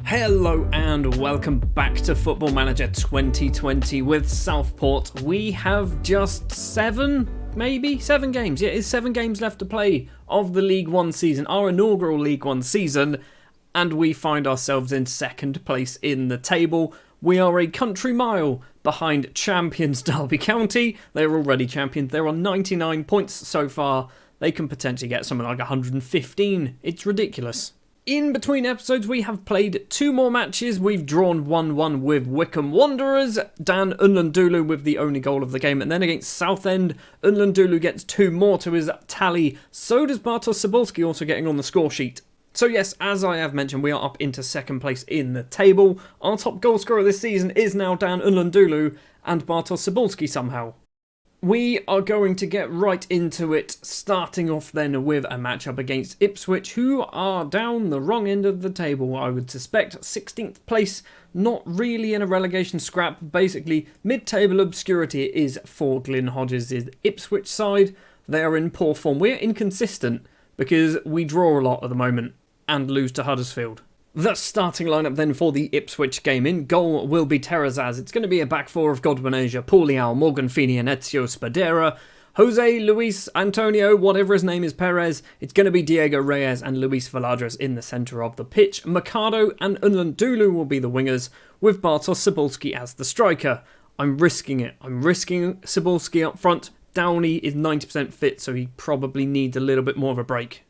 Hello and welcome back to Football Manager 2020 with Southport. We have just seven games. Yeah, it's 7 games left to play of the League One season, our inaugural League One season, and we find ourselves in second place in the table. We are a country mile behind champions Derby County. They're already champions. They're on 99 points so far. They can potentially get something like 115. It's ridiculous. In between episodes, we have played 2 more matches. We've drawn 1-1 with Wycombe Wanderers. Dan Unlandulu with the only goal of the game. And then against Southend, Unlandulu gets 2 more to his tally. So does Bartosz Cybulski, also getting on the score sheet. So yes, as I have mentioned, we are up into second place in the table. Our top goal scorer this season is now Dan Unlandulu and Bartosz Cybulski somehow. We are going to get right into it, starting off then with a matchup against Ipswich, who are down the wrong end of the table, I would suspect. 16th place, not really in a relegation scrap. Basically, mid-table obscurity is for Glyn Hodges' Ipswich side. They are in poor form. We're inconsistent because we draw a lot at the moment and lose to Huddersfield. The starting lineup then for the Ipswich game. In goal will be Terrazas. It's going to be a back 4 of Godwin Asia, Paul Leal, Morgan Feeney and Ezio Spadera. Jose Luis Antonio, whatever his name is, Perez. It's going to be Diego Reyes and Luis Valadres in the centre of the pitch. Mercado and Unlandulu will be the wingers, with Bartosz Cybulski as the striker. I'm risking it. I'm risking Cybulski up front. Downey is 90% fit, so he probably needs a little bit more of a break.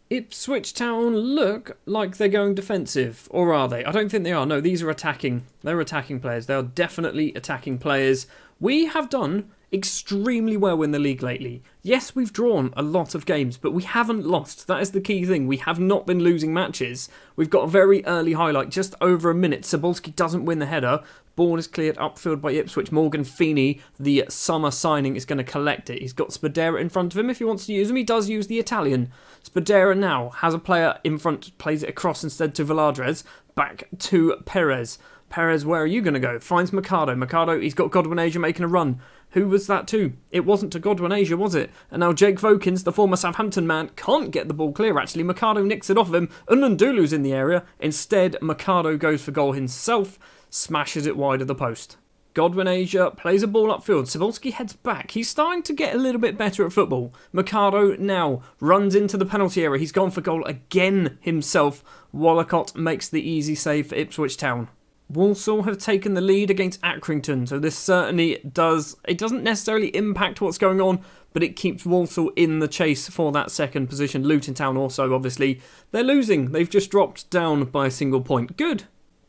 Ipswich Town look like they're going defensive, or are they? I don't think they are. No, these are attacking. They're attacking players. They are definitely attacking players. We have done extremely well in the league lately. Yes, we've drawn a lot of games, but we haven't lost. That is the key thing. We have not been losing matches. We've got a very early highlight, just over a minute. Cybulski doesn't win the header. Ball is cleared upfield by Ipswich. Morgan Feeney, the summer signing, is going to collect it. He's got Spadera in front of him if he wants to use him. He does use the Italian. Spadera now has a player in front, plays it across instead to Valadres. Back to Perez. Perez, where are you going to go? Finds Mercado. Mercado, he's got Godwin Asia making a run. Who was that to? It wasn't to Godwin Asia, was it? And now Jake Vokins, the former Southampton man, can't get the ball clear, actually. Mercado nicks it off of him. Unlandulu's in the area. Instead, Mercado goes for goal himself. Smashes it wide of the post. Godwin Asia plays a ball upfield. Cybulski heads back. He's starting to get a little bit better at football. Mercado now runs into the penalty area. He's gone for goal again himself. Wallacott makes the easy save for Ipswich Town. Walsall have taken the lead against Accrington, so this certainly does... It doesn't necessarily impact what's going on, but it keeps Walsall in the chase for that second position. Luton Town also, obviously. They're losing. They've just dropped down by a single point. Good.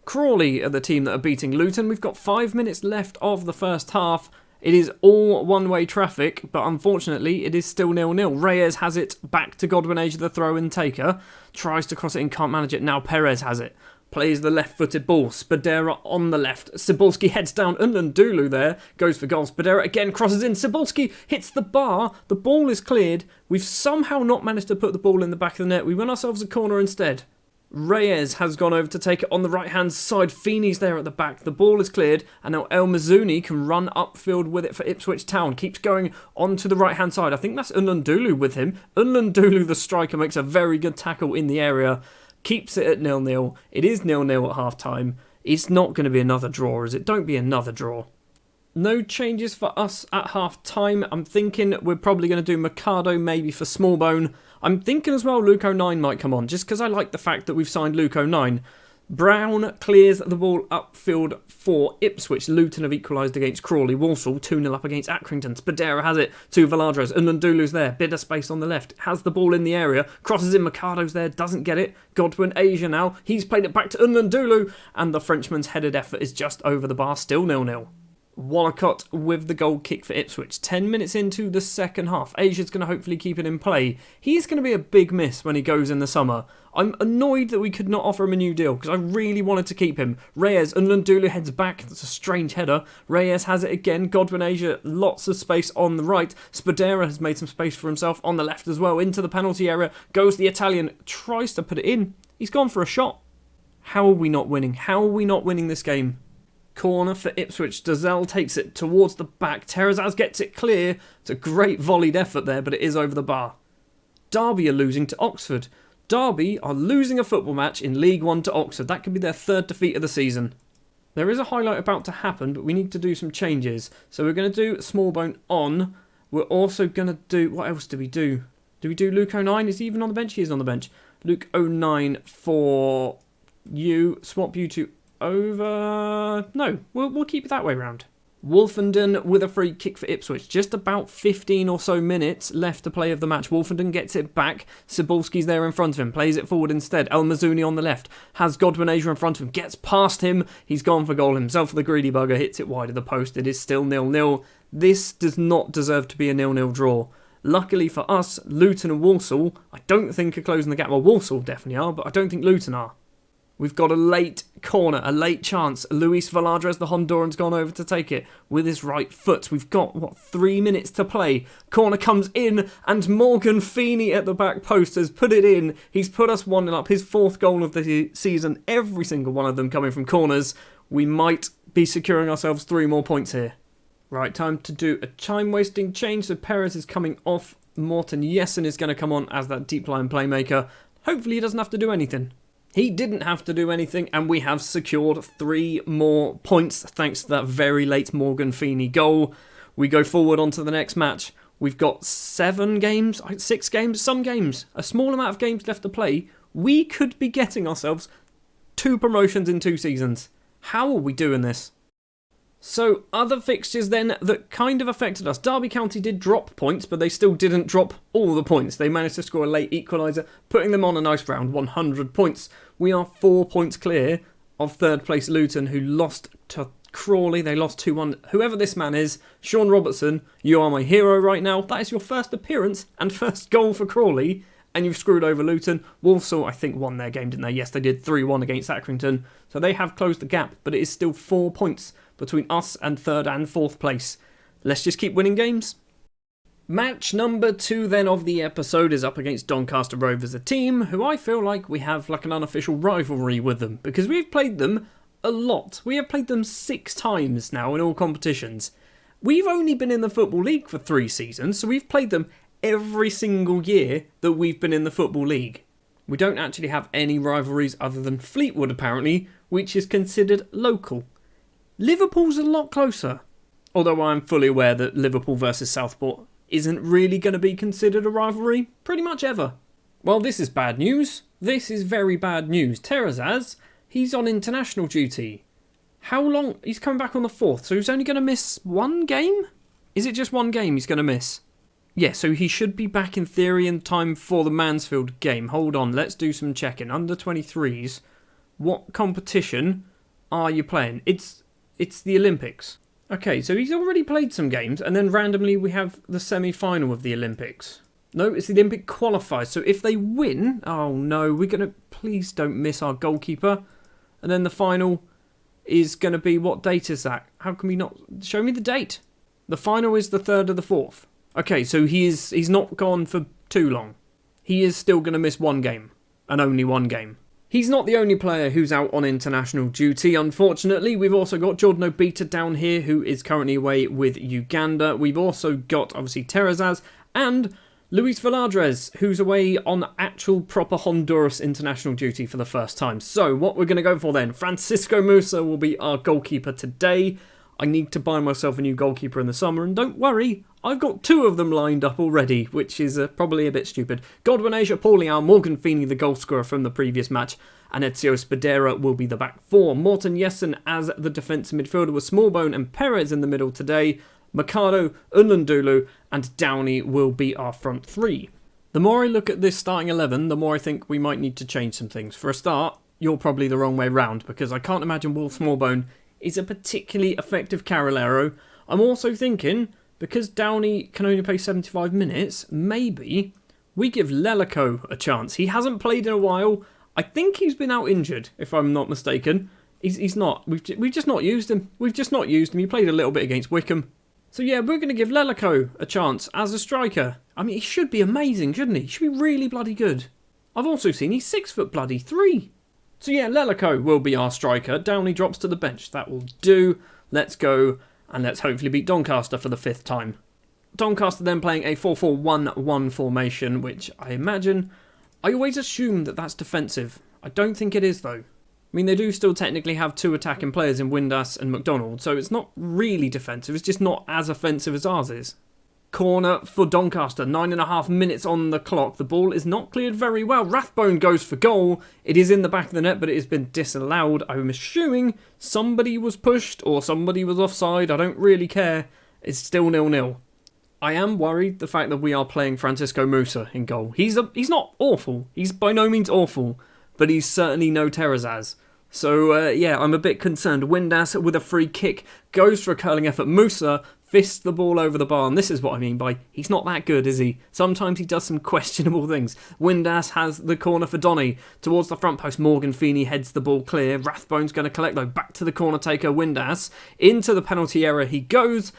Crawley are the team that are beating Luton. We've got 5 minutes left of the first half. It is all one-way traffic, but unfortunately it is still 0-0. Reyes has it back to Godwin Asia, the throw-in taker. Tries to cross it in, can't manage it. Now Perez has it. Plays the left-footed ball. Spadera on the left. Cybulski heads down. Unlandulu there. Goes for goal. Spadera again crosses in. Cybulski hits the bar. The ball is cleared. We've somehow not managed to put the ball in the back of the net. We win ourselves a corner instead. Reyes has gone over to take it on the right-hand side. Feeney's there at the back. The ball is cleared. And now El Mazzuni can run upfield with it for Ipswich Town. Keeps going onto the right-hand side. I think that's Unlandulu with him. Unlandulu, the striker, makes a very good tackle in the area. Keeps it at 0-0. It is 0-0 at half-time. It's not going to be another draw, is it? Don't be another draw. No changes for us at half-time. I'm thinking we're probably going to do Mercado maybe for Smallbone. I'm thinking as well Luke O'Nine might come on, just because I like the fact that we've signed Luke O'Nine. Brown clears the ball upfield for Ipswich. Luton have equalised against Crawley. Walsall 2-0 up against Accrington. Spadera has it to Valadres. Unlandulu's there. Bit of space on the left. Has the ball in the area. Crosses in. Mercado's there. Doesn't get it. Godwin Asia now. He's played it back to Unlandulu. And the Frenchman's headed effort is just over the bar. Still 0-0. Wallacott with the goal kick for Ipswich. 10 minutes into the second half. Asia's going to hopefully keep it in play. He's going to be a big miss when he goes in the summer. I'm annoyed that we could not offer him a new deal because I really wanted to keep him. Reyes and Unlandulu heads back. That's a strange header. Reyes has it again. Godwin Asia, lots of space on the right. Spadera has made some space for himself on the left as well. Into the penalty area goes the Italian. Tries to put it in. He's gone for a shot. How are we not winning? How are we not winning this game? Corner for Ipswich. Dazelle takes it towards the back. Terrazas gets it clear. It's a great volleyed effort there, but it is over the bar. Derby are losing to Oxford. Derby are losing a football match in League One to Oxford. That could be their 3rd defeat of the season. There is a highlight about to happen, but we need to do some changes. So we're going to do Smallbone on. We're also going to do... What else do we do? Do we do Luke 09? Is he even on the bench? He is on the bench. Luke 09 for you. Swap you to over... No, we'll keep it that way round. Wolfenden with a free kick for Ipswich. Just about 15 or so minutes left to play of the match. Wolfenden gets it back. Cebulski's there in front of him. Plays it forward instead. El Mazouni on the left. Has Godwin Asia in front of him. Gets past him. He's gone for goal himself. The greedy bugger hits it wide of the post. It is still 0-0. This does not deserve to be a 0-0 draw. Luckily for us, Luton and Walsall, I don't think are closing the gap. Well, Walsall definitely are, but I don't think Luton are. We've got a late corner, a late chance. Luis Valadres, the Honduran's gone over to take it with his right foot. We've got, 3 minutes to play. Corner comes in, and Morgan Feeney at the back post has put it in. He's put us 1-0 up. His 4th goal of the season, every single one of them coming from corners. We might be securing ourselves 3 more points here. Right, time to do a time-wasting change. So Perez is coming off. Morten Jessen is going to come on as that deep line playmaker. Hopefully he doesn't have to do anything. He didn't have to do anything, and we have secured 3 more points thanks to that very late Morgan Feeney goal. We go forward onto the next match. We've got 7 games, 6 games, some games, a small amount of games left to play. We could be getting ourselves 2 promotions in 2 seasons. How are we doing this? So, other fixtures then that kind of affected us. Derby County did drop points, but they still didn't drop all the points. They managed to score a late equaliser, putting them on a nice round, 100 points. We are 4 points clear of 3rd place Luton, who lost to Crawley. They lost 2-1. Whoever this man is, Sean Robertson, you are my hero right now. That is your first appearance and first goal for Crawley, and you've screwed over Luton. Walsall, I think, won their game, didn't they? Yes, they did 3-1 against Accrington. So they have closed the gap, but it is still 4 points between us and 3rd and 4th place. Let's just keep winning games. Match number 2 then of the episode is up against Doncaster Rovers, a team who I feel like we have like an unofficial rivalry with them, because we've played them a lot. We have played them 6 times now in all competitions. We've only been in the Football League for 3 seasons, so we've played them every single year that we've been in the Football League. We don't actually have any rivalries other than Fleetwood apparently, which is considered local. Liverpool's a lot closer, although I'm fully aware that Liverpool versus Southport isn't really going to be considered a rivalry pretty much ever. Well, this is bad news. This is very bad news. Terazaz, he's on international duty. How long? He's coming back on the 4th, so he's only going to miss 1 game? Is it just 1 game he's going to miss? Yeah, so he should be back in theory in time for the Mansfield game. Hold on, let's do some checking. Under 23s, what competition are you playing? It's the Olympics. Okay, so he's already played some games, and then randomly we have the semi-final of the Olympics. No, it's the Olympic qualifiers. So if they win... Oh no, we're going to... Please don't miss our goalkeeper. And then the final is going to be... What date is that? How can we not... Show me the date. The final is the 3rd of the 4th. Okay, so he's not gone for too long. He is still going to miss 1 game. And only 1 game. He's not the only player who's out on international duty, unfortunately. We've also got Jordan Obita down here, who is currently away with Uganda. We've also got, obviously, Terazaz and Luis Valadres, who's away on actual proper Honduras international duty for the first time. So, what we're going to go for then, Francisco Musa will be our goalkeeper today. I need to buy myself a new goalkeeper in the summer, and don't worry, I've got 2 of them lined up already, which is probably a bit stupid. Godwin Asia, Pauliao, Morgan Feeney, the goal scorer from the previous match, and Ezio Spadera will be the back 4. Morten Jessen as the defensive midfielder with Smallbone and Perez in the middle today. Mercado, Unlandulu, and Downey will be our front 3. The more I look at this starting 11, the more I think we might need to change some things. For a start, you're probably the wrong way round, because I can't imagine Wolf Smallbone is a particularly effective Carrilero. I'm also thinking, because Downey can only play 75 minutes, maybe we give Lelico a chance. He hasn't played in a while. I think he's been out injured, if I'm not mistaken. He's not. We've just not used him. He played a little bit against Wickham. So yeah, we're going to give Lelico a chance as a striker. I mean, he should be amazing, shouldn't he? He should be really bloody good. I've also seen he's 6'3". So yeah, Lelico will be our striker. Downey drops to the bench. That will do. Let's go, and let's hopefully beat Doncaster for the 5th time. Doncaster then playing a 4-4-1-1 formation, which I imagine I always assume that that's defensive. I don't think it is, though. I mean, they do still technically have 2 attacking players in Windass and McDonald, so it's not really defensive. It's just not as offensive as ours is. Corner for Doncaster, 9.5 minutes on the clock. The ball is not cleared very well. Rathbone goes for goal. It is in the back of the net, but it has been disallowed. I'm assuming somebody was pushed or somebody was offside. I don't really care. It's still 0-0. I am worried the fact that we are playing Francisco Musa in goal. He's not awful. He's by no means awful, but he's certainly no Terrazas. So, yeah, I'm a bit concerned. Windass with a free kick goes for a curling effort. Musa fists the ball over the bar, and this is what I mean by he's not that good, is he? Sometimes he does some questionable things. Windass has the corner for Donny towards the front post. Morgan Feeney heads the ball clear. Rathbone's going to collect, though. Back to the corner taker, Windass. Into the penalty area he goes.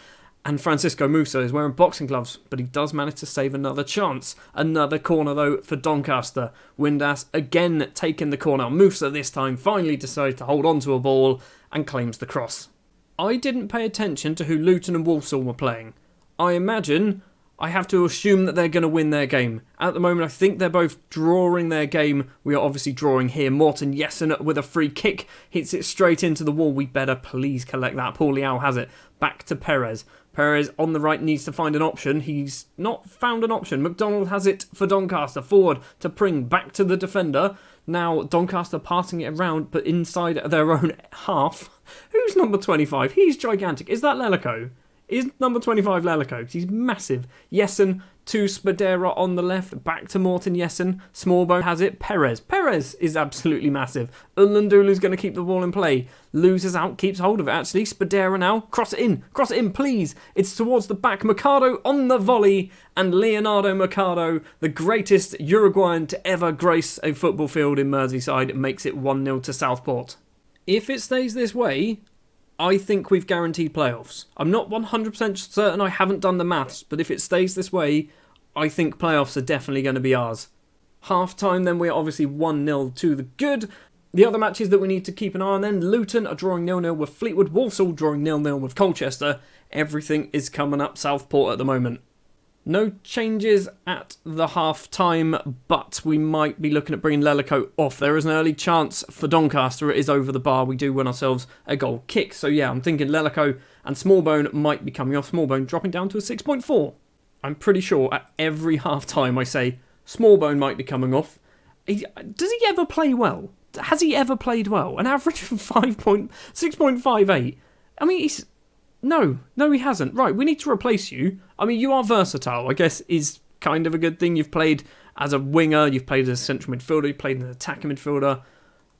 And Francisco Musa is wearing boxing gloves, but he does manage to save another chance. Another corner, though, for Doncaster. Windass again taking the corner. Musa this time finally decides to hold on to a ball and claims the cross. I didn't pay attention to who Luton and Walsall were playing. I imagine I have to assume that they're going to win their game. At the moment, I think they're both drawing their game. We are obviously drawing here. Morten Jessen with a free kick. Hits it straight into the wall. We better please collect that. Paul Liao has it. Back to Perez. Perez on the right needs to find an option. He's not found an option. McDonald has it for Doncaster. Forward to Pring. Back to the defender. Now Doncaster passing it around, but inside their own half. Who's number 25? He's gigantic. Is that Lelico? Is number 25 Lelico? He's massive. Jessen to Spadera on the left. Back to Morten Jessen. Smallbone has it. Perez. Perez is absolutely massive. Unlandulu's going to keep the ball in play. Loses out. Keeps hold of it, actually. Spadera now. Cross it in. Cross it in, please. It's towards the back. Mercado on the volley. And Leonardo Mercado, the greatest Uruguayan to ever grace a football field in Merseyside, makes it 1-0 to Southport. If it stays this way, I think we've guaranteed playoffs. I'm not 100% certain, I haven't done the maths, but if it stays this way, I think playoffs are definitely going to be ours. Half time, then we're obviously 1-0 to the good. The other matches that we need to keep an eye on then, Luton are drawing 0-0 with Fleetwood, Walsall drawing 0-0 with Colchester. Everything is coming up Southport at the moment. No changes at the half-time, but we might be looking at bringing Lelico off. There is an early chance for Doncaster. It is over the bar. We do win ourselves a goal kick. So yeah, I'm thinking Lelico and Smallbone might be coming off. Smallbone dropping down to a 6.4. I'm pretty sure at every half-time I say Smallbone might be coming off. Does he ever play well? Has he ever played well? An average of 6.58. I mean, he's... No, he hasn't. Right, we need to replace you. I mean, you are versatile, I guess, is kind of a good thing. You've played as a winger, you've played as a central midfielder, you've played as an attacking midfielder,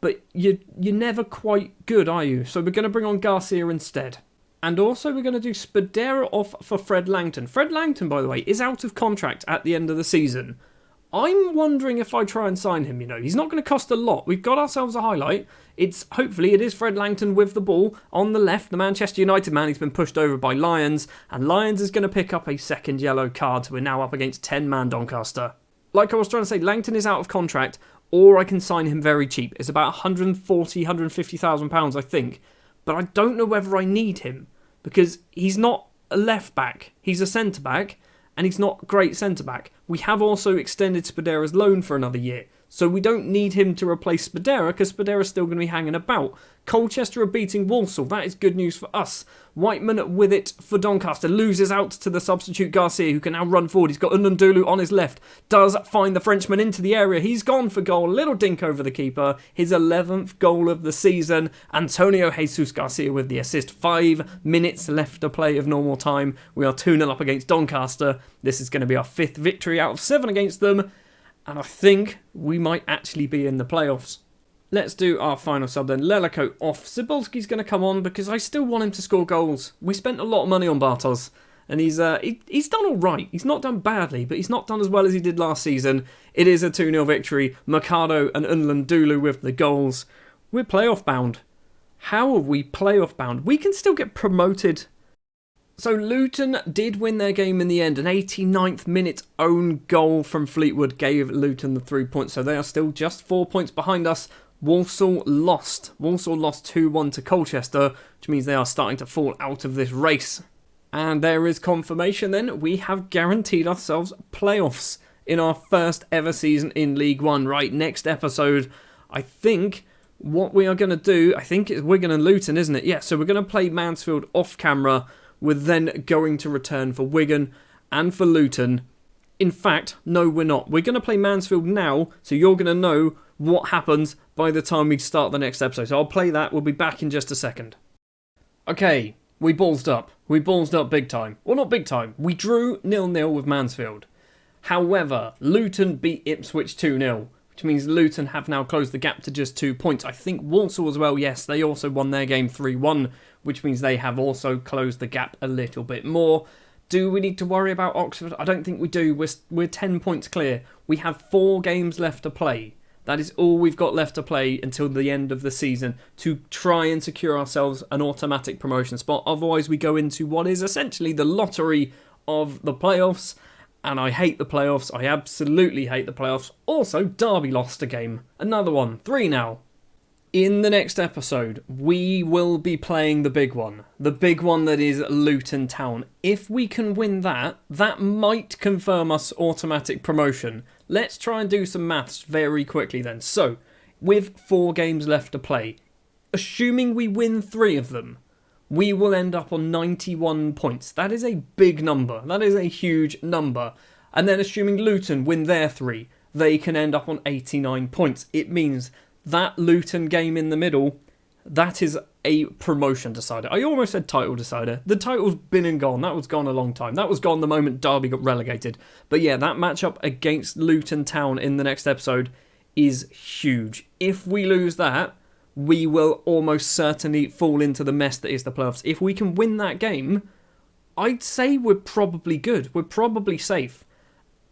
but you're never quite good, are you? So we're going to bring on Garcia instead. And also we're going to do Spadera off for Fred Langton. Fred Langton, by the way, is out of contract at the end of the season. I'm wondering if I try and sign him, you know. He's not going to cost a lot. We've got ourselves a highlight. Hopefully it is Fred Langton with the ball on the left. The Manchester United man, he's been pushed over by Lyons. And Lyons is going to pick up a second yellow card. So we're now up against 10-man Doncaster. Like I was trying to say, Langton is out of contract. Or I can sign him very cheap. It's about £150,000, I think. But I don't know whether I need him. Because he's not a left back. He's a centre back. And he's not a great centre-back. We have also extended Spadera's loan for another year. So we don't need him to replace Spadera because Spadera's still going to be hanging about. Colchester are beating Walsall. That is good news for us. Whiteman with it for Doncaster. Loses out to the substitute Garcia, who can now run forward. He's got Unundulu on his left. Does find the Frenchman into the area. He's gone for goal. Little dink over the keeper. His 11th goal of the season. Antonio Jesus Garcia with the assist. 5 minutes left to play of normal time. We are 2-0 up against Doncaster. This is going to be our 5th victory out of 7 against them. And I think we might actually be in the playoffs. Let's do our final sub then. Lelico off. Cebulski's going to come on because I still want him to score goals. We spent a lot of money on Bartos. And he's done all right. He's not done badly, but he's not done as well as he did last season. It is a 2-0 victory. Mercado and Unlandulu with the goals. We're playoff bound. How are we playoff bound? We can still get promoted. So Luton did win their game in the end. An 89th minute own goal from Fleetwood gave Luton the 3 points. So they are still just 4 points behind us. Walsall lost. Walsall lost 2-1 to Colchester, which means they are starting to fall out of this race. And there is confirmation then. We have guaranteed ourselves playoffs. in our first ever season in League One. Right, next episode, I think what we are going to do, I think it's Wigan and Luton, isn't it? Yeah, so we're going to play Mansfield off camera. We're then going to return for Wigan and for Luton. In fact, no, we're not. We're going to play Mansfield now, so you're going to know what happens by the time we start the next episode. So I'll play that. We'll be back in just a second. Okay, we ballsed up. We ballsed up big time. Well, not big time. We drew 0-0 with Mansfield. However, Luton beat Ipswich 2-0, which means Luton have now closed the gap to just 2 points. I think Walsall as well, yes, they also won their game 3-1, which means they have also closed the gap a little bit more. Do we need to worry about Oxford? I don't think we do. We're 10 points clear. We have 4 games left to play. That is all we've got left to play until the end of the season to try and secure ourselves an automatic promotion spot. Otherwise, we go into what is essentially the lottery of the playoffs. And I hate the playoffs. I absolutely hate the playoffs. Also, Derby lost a game. Another one. 3 now. In the next episode, we will be playing the big one. The big one that is Luton Town. If we can win that, that might confirm us automatic promotion. Let's try and do some maths very quickly then. So, with 4 games left to play, assuming we win 3 of them, we will end up on 91 points. That is a big number. That is a huge number. And then assuming Luton win their 3, they can end up on 89 points. It means that Luton game in the middle, that is a promotion decider. I almost said title decider. The title's been and gone. That was gone a long time. That was gone the moment Derby got relegated. But yeah, that matchup against Luton Town in the next episode is huge. If we lose that, we will almost certainly fall into the mess that is the playoffs. If we can win that game, I'd say we're probably good. We're probably safe.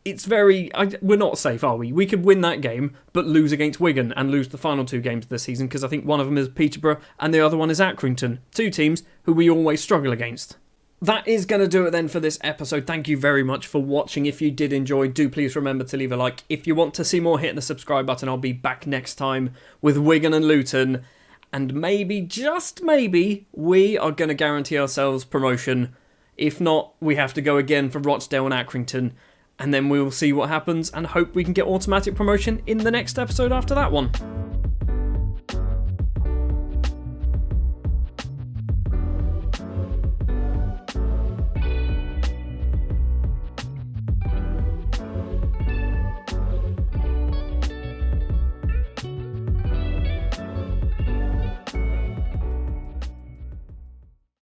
We're not safe, are we? We could win that game, but lose against Wigan and lose the final 2 games of the season, because I think one of them is Peterborough and the other one is Accrington. 2 teams who we always struggle against. That is going to do it then for this episode. Thank you very much for watching. If you did enjoy, do please remember to leave a like. If you want to see more, hit the subscribe button. I'll be back next time with Wigan and Luton. And maybe, just maybe, we are going to guarantee ourselves promotion. If not, we have to go again for Rochdale and Accrington. And then we will see what happens and hope we can get automatic promotion in the next episode after that one.